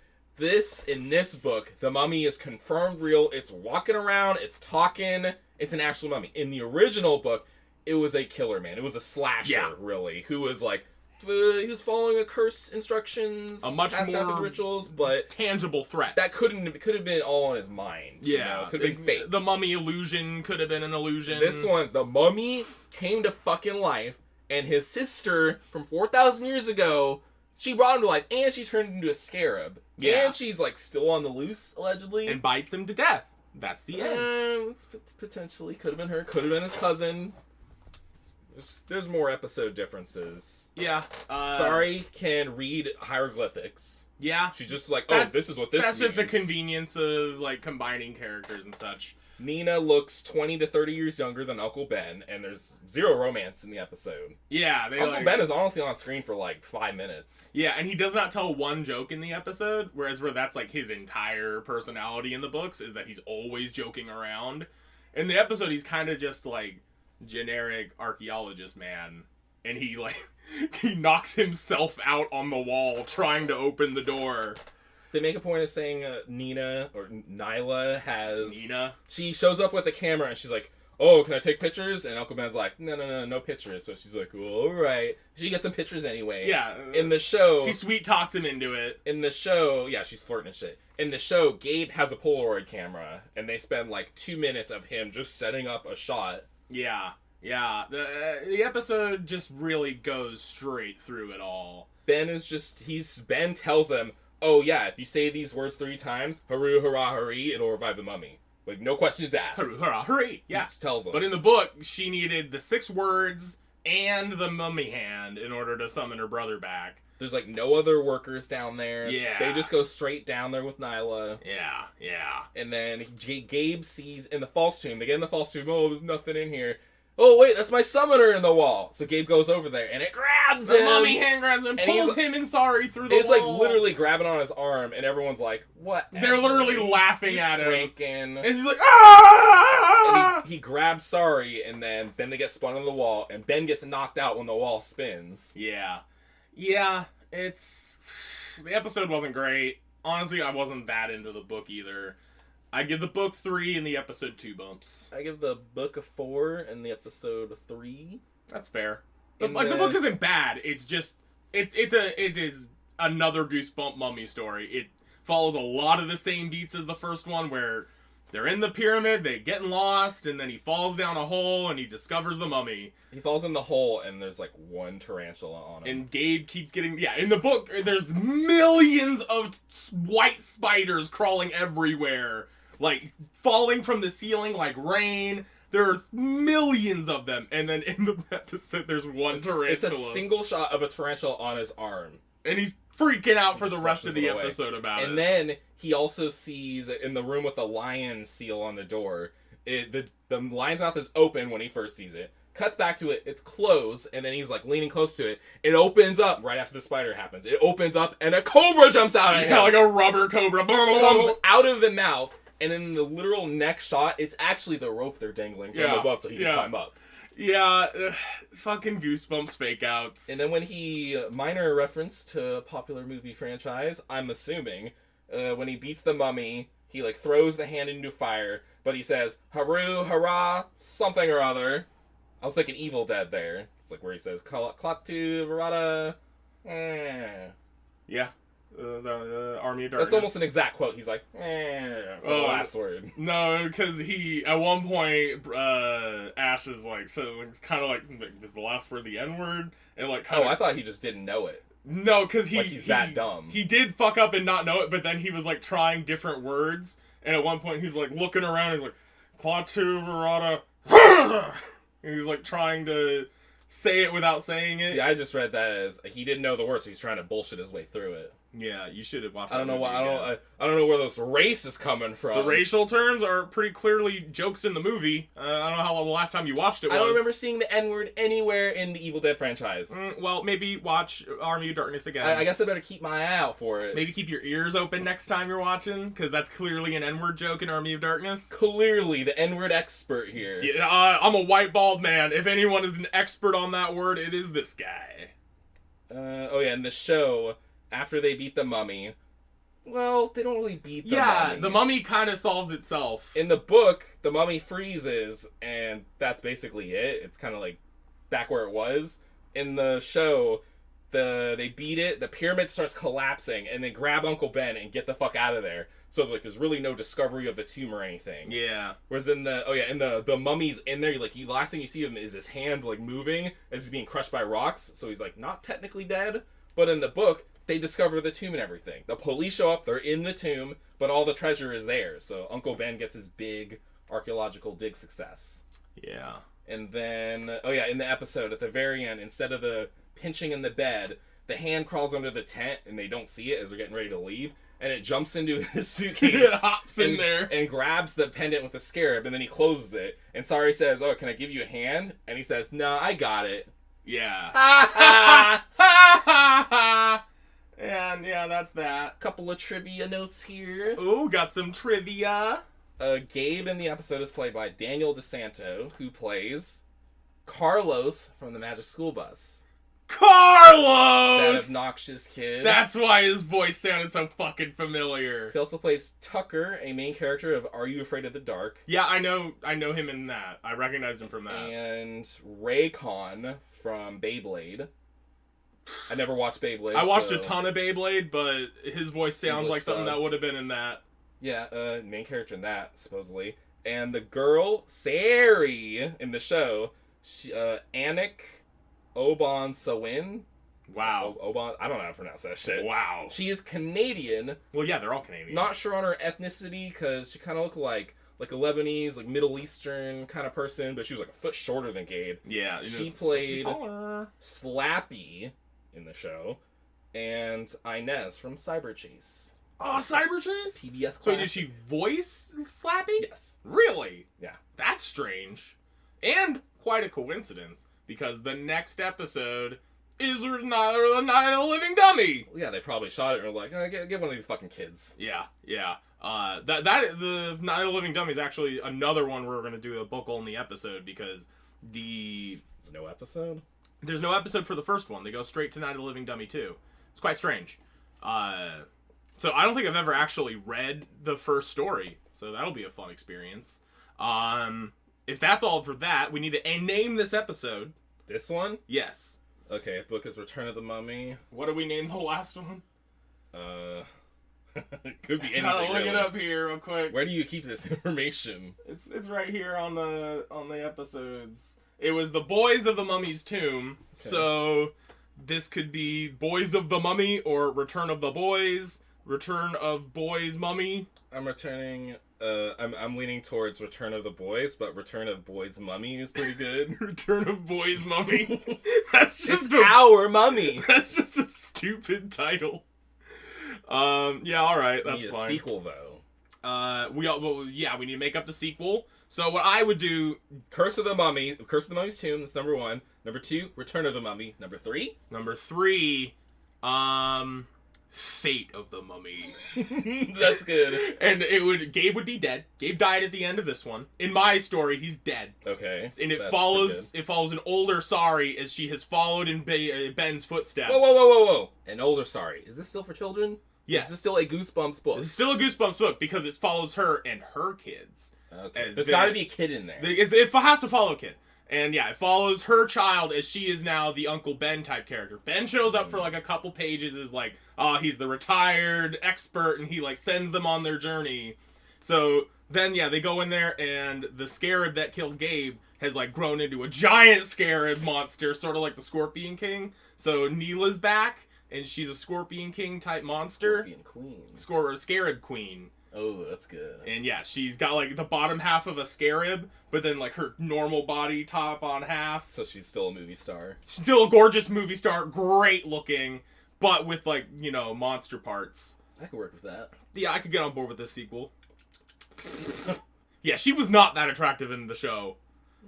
In this book, the mummy is confirmed real. It's walking around. It's talking. It's an actual mummy. In the original book, it was a killer man. It was a slasher, really, who was like, he was following a curse instructions, A much passed down more through rituals, but Tangible threat. that could have been all in his mind. Could have been fake. The mummy illusion could have been an illusion. This one, the mummy came to fucking life, and his sister from 4,000 years ago, she brought him to life, and she turned into a scarab. Yeah. And she's like still on the loose, allegedly. and bites him to death. That's the end. It's potentially could have been her, could have been his cousin. There's more episode differences. Yeah. Sari can read hieroglyphics. Yeah. She's just like, That- this is what this That's just a means. convenience of like combining characters and such. Nina looks 20 to 30 years younger than Uncle Ben, and there's zero romance in the episode. Yeah, they Uncle Ben is honestly on screen for like 5 minutes. Yeah, and he does not tell one joke in the episode, whereas where that's like his entire personality in the books is that he's always joking around. In the episode, he's kind of just like generic archaeologist man, and he like he knocks himself out on the wall trying to open the door. They make a point of saying Nina, or Nyla, Nina. She shows up with a camera and she's like, "Oh, can I take pictures?" And Uncle Ben's like, no pictures. So she's like, "Well, all right." She gets some pictures anyway. Yeah. In the show, She sweet talks him into it. in the show, yeah, she's flirting and shit. In the show, Gabe has a Polaroid camera, and they spend like 2 minutes of him just setting up a shot. Yeah. Yeah. The episode just really goes straight through it all. Ben tells them, "Oh yeah, if you say these words 3 times, hurrah, hurrah, hurry, it'll revive the mummy." Like, no questions asked. Hurry, hurrah, hurry. He Yeah. just tells them. But in the book, she needed the 6 words and the mummy hand in order to summon her brother back. There's like no other workers down there. Yeah. They just go straight down there with Nyla. Yeah. And then Gabe sees in the false tomb. They get in the false tomb. "Oh, there's nothing in here." "Oh, wait, that's my summoner in the wall." So Gabe goes over there and it grabs The him. mummy hand grabs him and And pulls he's- him and Sari through the It's wall. like literally grabbing on his arm, and everyone's like, "What?" They're literally laughing at him. Drinking. And he's like, ah! And he grabs Sari, and then they get spun on the wall, and Ben gets knocked out when the wall spins. Yeah, it's... The episode wasn't great. Honestly, I wasn't that into the book either. I give the book 3 and the episode 2 bumps. I give the book a 4 and the episode a 3. That's fair. And The then- book isn't bad. It's just... It is another Goosebump mummy story. It follows a lot of the same beats as the first one, where They're in the pyramid, they getting lost, and then he falls down a hole and he discovers the mummy. He falls in the hole and there's like one tarantula on him. And Gabe keeps getting... Yeah, in the book, there's millions of white spiders crawling everywhere. Like, falling from the ceiling like rain. There are millions of them. And then in the episode, there's one tarantula. It's a single shot of a tarantula on his arm. And he's freaking out for the rest of the episode about it. And then he also sees in the room with the lion seal on the door, the lion's mouth is open when he first sees it. Cuts back to it, it's closed, and then he's like leaning close to it. It opens up right after the spider happens. It opens up and a cobra jumps out at him. Yeah, like a rubber cobra. Comes out of the mouth, and in the literal next shot, it's actually the rope they're dangling from above so he can climb up. Yeah, fucking Goosebumps fake outs. And then when he, minor reference to a popular movie franchise, I'm assuming, when he beats the mummy, he like throws the hand into fire, but he says, Haru, hurrah, something or other. I was thinking Evil Dead there. It's like where he says, Klatu, Verada, Yeah. The Army of Darkness. That's almost an exact quote. He's like, for the last word. No, because he, at one point, Ash is like, so it's kind of like, is the last word the N-word? And like, I thought he just didn't know it. No, because he's that dumb. He did fuck up and not know it, but then he was like trying different words, and at one point he's like looking around, he's like, Klaatu Verada, and he's like trying to say it without saying it. See, I just read that as he didn't know the word, so he's trying to bullshit his way through it. Yeah, you should have watched. I don't know why. I don't know where this race is coming from. The racial terms are pretty clearly jokes in the movie. I don't know how long the last time you watched it was. I don't remember seeing the N-word anywhere in the Evil Dead franchise. Well, maybe watch Army of Darkness again. I guess I better keep my eye out for it. Maybe keep your ears open next time you're watching, because that's clearly an N-word joke in Army of Darkness. Clearly, the N-word expert here. Yeah, I'm a white bald man. If anyone is an expert on that word, it is this guy. In the show, after they beat the mummy, well, they don't really beat the mummy. Yeah, the mummy kind of solves itself. In the book, the mummy freezes, and that's basically it. It's kind of like back where it was. In the show, they beat it, the pyramid starts collapsing, and they grab Uncle Ben and get the fuck out of there. So like, there's really no discovery of the tomb or anything. Yeah. Whereas in the mummy's in there, like the last thing you see of him is his hand like moving as he's being crushed by rocks. So he's like not technically dead. But in the book, they discover the tomb and everything. The police show up, they're in the tomb, but all the treasure is there. So Uncle Ben gets his big archaeological dig success. Yeah. And then, in the episode, at the very end, instead of the pinching in the bed, the hand crawls under the tent, and they don't see it as they're getting ready to leave, and it jumps into his suitcase. It hops in there. And grabs the pendant with the scarab, and then he closes it. And Sari says, can I give you a hand? And he says, no, I got it. Yeah. Ha And yeah, that's that. Couple of trivia notes here. Ooh, got some trivia. Gabe in the episode is played by Daniel DeSanto, who plays Carlos from the Magic School Bus. Carlos! That obnoxious kid. That's why his voice sounded so fucking familiar. He also plays Tucker, a main character of Are You Afraid of the Dark? Yeah, I know him in that. I recognized him from that. And Raycon from Beyblade. I never watched Beyblade. I watched a ton of Beyblade, but his voice sounds English like something that would have been in that. Yeah, main character in that, supposedly. And the girl, Sari, in the show, Anik Obon Sawin. Wow. Obon, I don't know how to pronounce that shit. Wow. She is Canadian. Well, yeah, they're all Canadian. Not sure on her ethnicity, because she kind of looked like a Lebanese, like Middle Eastern kind of person, but she was like a foot shorter than Gabe. Yeah. She played Slappy in the show, and Inez from Cyber Chase. Oh, Cyber Chase? PBS classic. So did she voice Slappy? Yes. Really? Yeah. That's strange. And quite a coincidence, because the next episode is the Night of the Living Dummy. Well, yeah, they probably shot it and were like, get one of these fucking kids. Yeah. The Night of the Living Dummy is actually another one where we're going to do a book-only episode, because There's no episode? There's no episode for the first one. They go straight to Night of the Living Dummy 2. It's quite strange. So I don't think I've ever actually read the first story, so that'll be a fun experience. If that's all for that, we need to name this episode. This one? Yes. Okay, book is Return of the Mummy. What do we name the last one? Could be anything. Gotta look really. it up here real quick. Where do you keep this information? It's right here on the episodes. It was the Boys of the Mummy's Tomb. Okay. So this could be Boys of the Mummy or Return of the Boys, Return of Boys Mummy. I'm returning. I'm leaning towards Return of the Boys, but Return of Boys Mummy is pretty good. Return of Boys Mummy. That's just our mummy. That's just a stupid title. Yeah, all right, that's we need fine. a sequel though. We need to make up the sequel. So what I would do, Curse of the Mummy's Tomb. That's number 1. Number 2, Return of the Mummy. Number 3, number 3, Fate of the Mummy. that's good. And Gabe would be dead. Gabe died at the end of this one. In my story, he's dead. Okay, And it that's follows pretty an older Sari as she has followed in Ben's footsteps. good. Whoa! An older Sari. Is this still for children? Yes. Is this still a Goosebumps book? This is still a Goosebumps book because it follows her and her kids. Okay. As There's they- got to be a kid in there. It has to follow a kid. And yeah, it follows her child as she is now the Uncle Ben type character. Ben shows up for like a couple pages as like, he's the retired expert, and he like sends them on their journey. So then yeah, they go in there and the scarab that killed Gabe has like grown into a giant scarab monster, sort of like the Scorpion King. So Neela's back, and she's a Scorpion King type monster. Scorpion Queen. Scarab Queen. Oh, that's good. And yeah, she's got like the bottom half of a scarab, but then like her normal body top on half. So she's still a movie star. Still a gorgeous movie star, great looking, but with like, monster parts. I could work with that. Yeah, I could get on board with this sequel. Yeah, she was not that attractive in the show.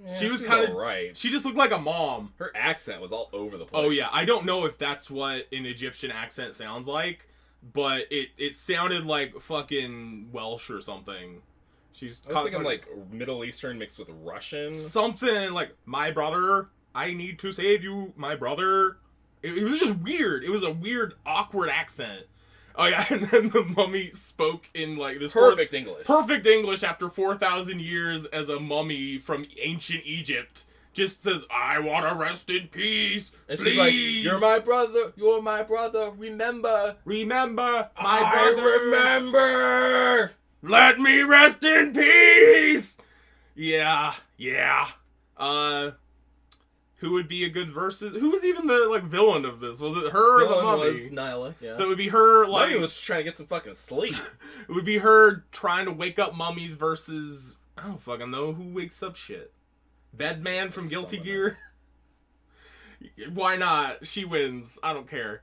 Yeah, she was she's kind of alright. She just looked like a mom. Her accent was all over the place. Oh yeah, I don't know if that's what an Egyptian accent sounds like, but it sounded like fucking Welsh or something. I was thinking like Middle Eastern mixed with Russian. Something like, my brother, I need to save you, my brother. It was just weird. It was a weird, awkward accent. Oh yeah, and then the mummy spoke in like this Perfect English. Perfect English after 4,000 years as a mummy from ancient Egypt. Just says, I want to rest in peace. And please. she's like, you're my brother, remember. Remember, my I brother. remember. Let me rest in peace. Yeah. Who would be a good versus? Who was even the villain of this? Was it her or the Villain mummy? was Nyla, yeah. So it would be her Mummy was just trying to get some fucking sleep. It would be her trying to wake up mummies versus, I don't fucking know who wakes up shit. Bedman from Guilty Gear. Why not? She wins. I don't care.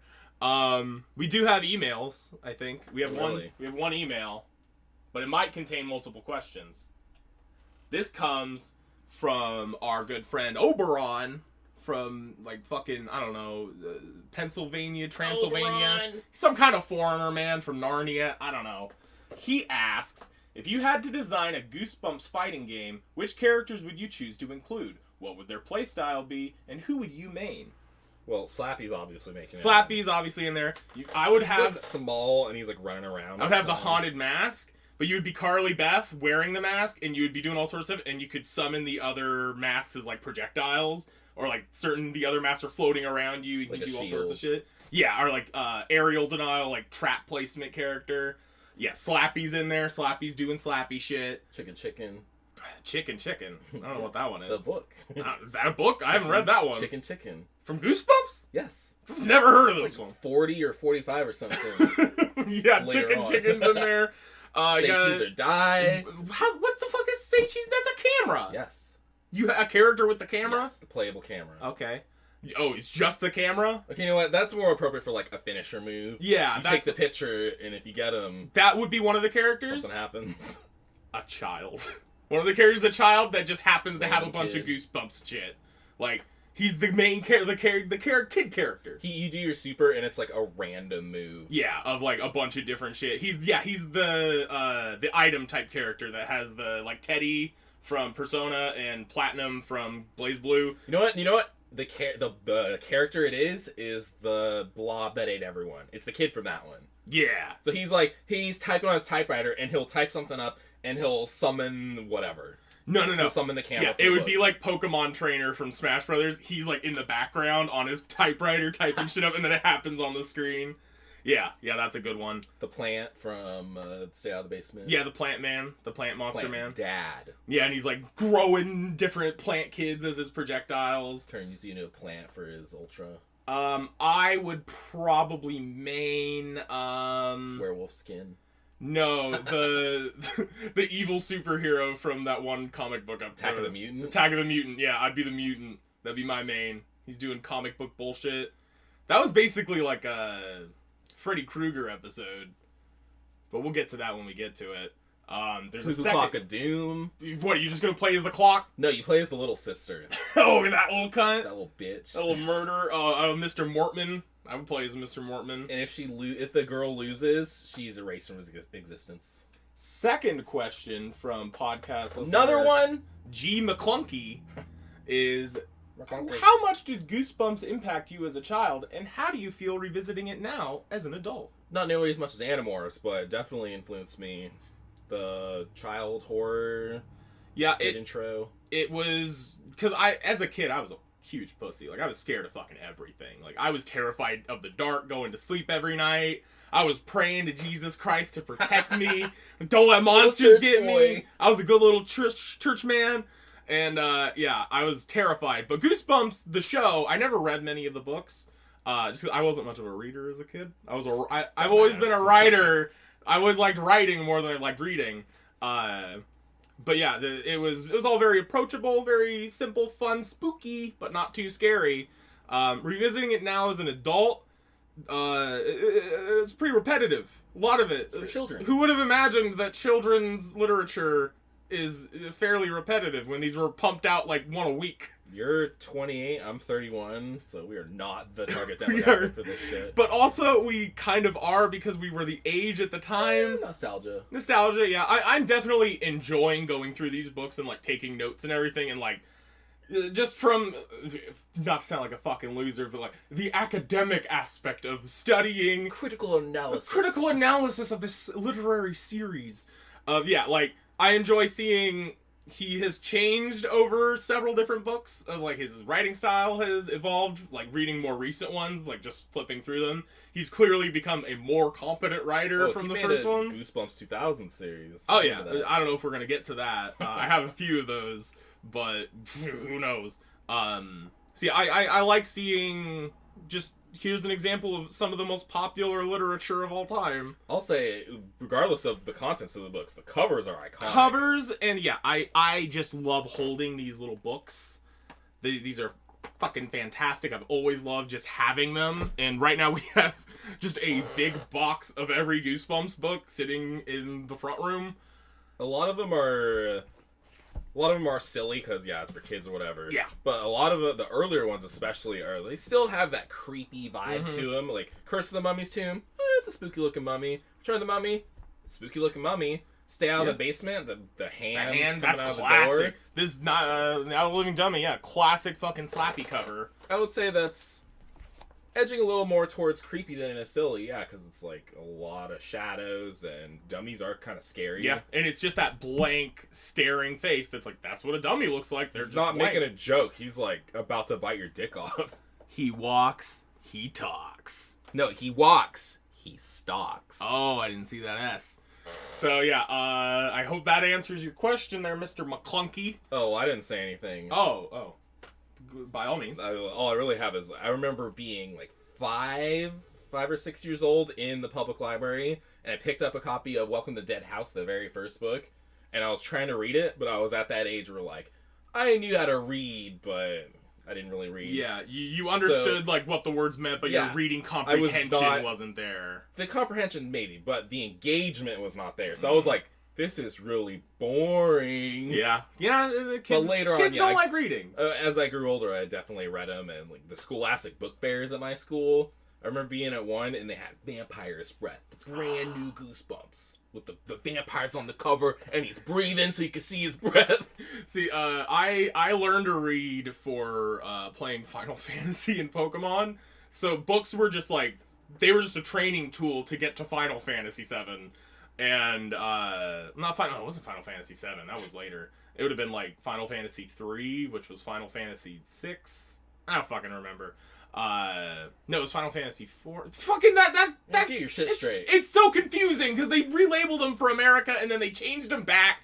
We do have emails. I think we have one. Really? We have one email, but it might contain multiple questions. This comes from our good friend Oberon from fucking, I don't know, Pennsylvania, Transylvania. Oberon. Some kind of foreigner man from Narnia. I don't know. He asks, if you had to design a Goosebumps fighting game, which characters would you choose to include? What would their playstyle be? And who would you main? Well, Slappy's obviously making it. Slappy's obviously in there. I would He's have small and he's running around. I would have the haunted mask, but you would be Carly Beth wearing the mask, and you would be doing all sorts of stuff, and you could summon the other masks as projectiles, or the other masks are floating around you. You Like can a do all sorts of shield. shit. Yeah, or aerial denial, trap placement character. Yeah, Slappy's in there. Slappy's doing Slappy shit. Chicken. Chicken. I don't know what that one The is. book. Is that a book? I haven't read that one. Chicken. From Goosebumps? Yes. I've never heard of It's this one. 40 or 45 or something. Yeah, Later on. chicken's in there. Say cheese or die. What the fuck is say cheese? That's a camera. Yes. You have a character with the camera? Yes, the playable camera. Okay. Oh, it's just the camera? Okay, you know what? That's more appropriate for a finisher move. Yeah, You take the picture, and if you get him, that would be one of the characters. something happens. A child. One of the characters is a child that just happens to have a Random bunch of kid. Goosebumps shit. He's the main character, kid character. You do your super, and it's a random move. Yeah, of a bunch of different shit. He's the item type character that has the Teddy from Persona and Platinum from Blaze Blue. You know what? The character it is the blob that ate everyone. It's the kid from that one. Yeah. So he's typing on his typewriter, and he'll type something up, and he'll summon whatever. No. He'll summon the camera. Yeah, for it the would book. be like Pokemon Trainer from Smash Brothers. He's in the background on his typewriter typing shit up, and then it happens on the screen. Yeah, that's a good one. The plant from Stay Out of the Basement. Yeah, the plant man, the plant monster man. Dad. Yeah, and he's like growing different plant kids as his projectiles. Turns you into a plant for his ultra. I would probably main Werewolf skin. No, the evil superhero from that one comic book. Attack of the Mutant? Attack of the Mutant, yeah, I'd be the mutant. That'd be my main. He's doing comic book bullshit. That was basically like a Freddy Krueger episode. But we'll get to that when we get to it. There's a second... Clock of Doom. What, are you just gonna play as the clock? No, you play as the little sister. Oh, that little cunt? That little bitch. That little murderer. Mr. Mortman. I would play as Mr. Mortman. And if the girl loses, she's erased from existence. Second question from podcast listener Another one? G. McClunky is... How much did Goosebumps impact you as a child, and how do you feel revisiting it now as an adult? Not nearly as much as Animorphs, but definitely influenced me. The child horror, intro. It was because as a kid, I was a huge pussy. Like, I was scared of fucking everything. Like, I was terrified of the dark, going to sleep every night. I was praying to Jesus Christ to protect me. Don't let monsters get me. I was a good little church man. And, I was terrified. But Goosebumps, the show, I never read many of the books. Just because I wasn't much of a reader as a kid. I've always been a writer. I always liked writing more than I liked reading. But yeah, it was all very approachable, very simple, fun, spooky, but not too scary. Revisiting it now as an adult, it's pretty repetitive. A lot of it. It's for children. Who would have imagined that children's literature is fairly repetitive when these were pumped out like one a week? You're 28, I'm 31, so we are not the target demographic for this shit. But also, we kind of are because we were the age at the time. Nostalgia, yeah. I'm definitely enjoying going through these books and, like, taking notes and everything, and, like, just from, not to sound like a fucking loser, but, like, the academic aspect of studying. Critical analysis of this literary series. I enjoy seeing... He has changed over several different books. Of like, his writing style has evolved, like reading more recent ones, like just flipping through them. He's clearly become a more competent writer from the first ones. Goosebumps 2000 series. Oh yeah, I don't know if we're gonna get to that. I have a few of those, but who knows? I like seeing just... Here's an example of some of the most popular literature of all time. I'll say, regardless of the contents of the books, the covers are iconic. Covers, and yeah, I just love holding these little books. These are fucking fantastic. I've always loved just having them. And right now we have just a big box of every Goosebumps book sitting in the front room. A lot of them are silly because, it's for kids or whatever. Yeah. But a lot of the earlier ones especially they still have that creepy vibe to them. Like, Curse of the Mummy's Tomb, it's a spooky looking mummy. Return of the Mummy, spooky looking mummy. Stay Out of the Basement, the hand that's coming out classic. of the door. This is not Out of the Living Dummy, classic fucking slappy cover. I would say that's edging a little more towards creepy than it is silly, because it's like a lot of shadows and dummies are kind of scary. Yeah, and it's just that blank, staring face that's like, that's what a dummy looks like. They're He's just not blank. making a joke. He's like about to bite your dick off. He walks, he talks. No, he walks, he stalks. Oh, I didn't see that S. So yeah, I hope that answers your question there, Mr. McClunky. Oh, I didn't say anything. Oh. By all means. All I really have is I remember being like 5 or 6 years old in the public library, and I picked up a copy of Welcome to Dead House, the very first book, and I was trying to read it, but I was at that age where like I knew how to read, but I didn't really read. Yeah, you understood like what the words meant, but your reading comprehension wasn't there. The comprehension maybe, but the engagement was not there. So I was like, this is really boring. Yeah. The kids, but later kids don't like reading. As I grew older, I definitely read them, and like the scholastic book fairs at my school. I remember being at one, and they had Vampire's Breath, the brand new Goosebumps, with the vampires on the cover, and he's breathing so you can see his breath. See, I learned to read for playing Final Fantasy and Pokemon, so books were just like, they were just a training tool to get to Final Fantasy 7. And, it wasn't Final Fantasy 7, that was later. It would have been like Final Fantasy 3, which was Final Fantasy 6. I don't fucking remember. No, it was Final Fantasy IV. Fucking that Get your shit straight. It's so confusing because they relabeled them for America and then they changed them back.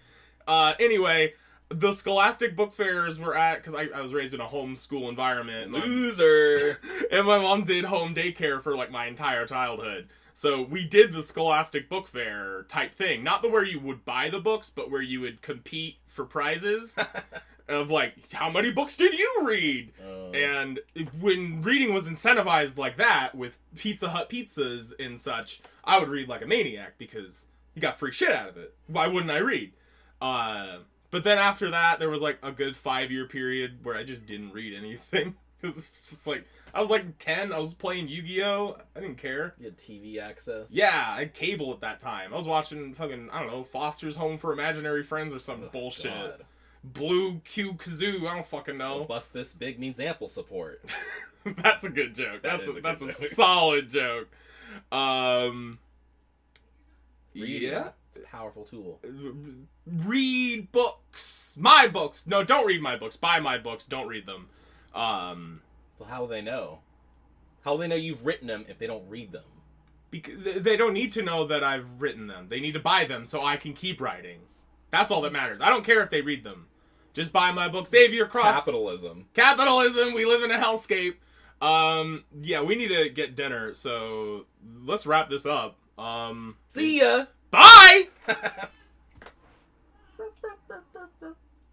Anyway, the Scholastic Book Fairs were at, because I was raised in a homeschool environment. Loser. And my mom did home daycare for like my entire childhood. So we did the Scholastic Book Fair type thing. Not the where you would buy the books, but where you would compete for prizes. Of like, how many books did you read? And when reading was incentivized like that, with Pizza Hut pizzas and such, I would read like a maniac because you got free shit out of it. Why wouldn't I read? But then after that, there was like a good 5-year period where I just didn't read anything. Because it's just like, I was like 10, I was playing Yu-Gi-Oh! I didn't care. You had TV access? Yeah, I had cable at that time. I was watching fucking, I don't know, Foster's Home for Imaginary Friends or some bullshit. God. Blue Q Kazoo, I don't fucking know. Well, Bust This Big needs ample support. That's a good joke. That That's is a a good joke. solid joke. Reading. Yeah. It's a powerful tool. Read books. My books. No, don't read my books. Buy my books. Don't read them. Well, how will they know? How will they know you've written them if they don't read them? Because they don't need to know that I've written them. They need to buy them so I can keep writing. That's all that matters. I don't care if they read them. Just buy my book. Save your cross. Capitalism. Capitalism. We live in a hellscape. Yeah, we need to get dinner, so let's wrap this up. See ya! Bye!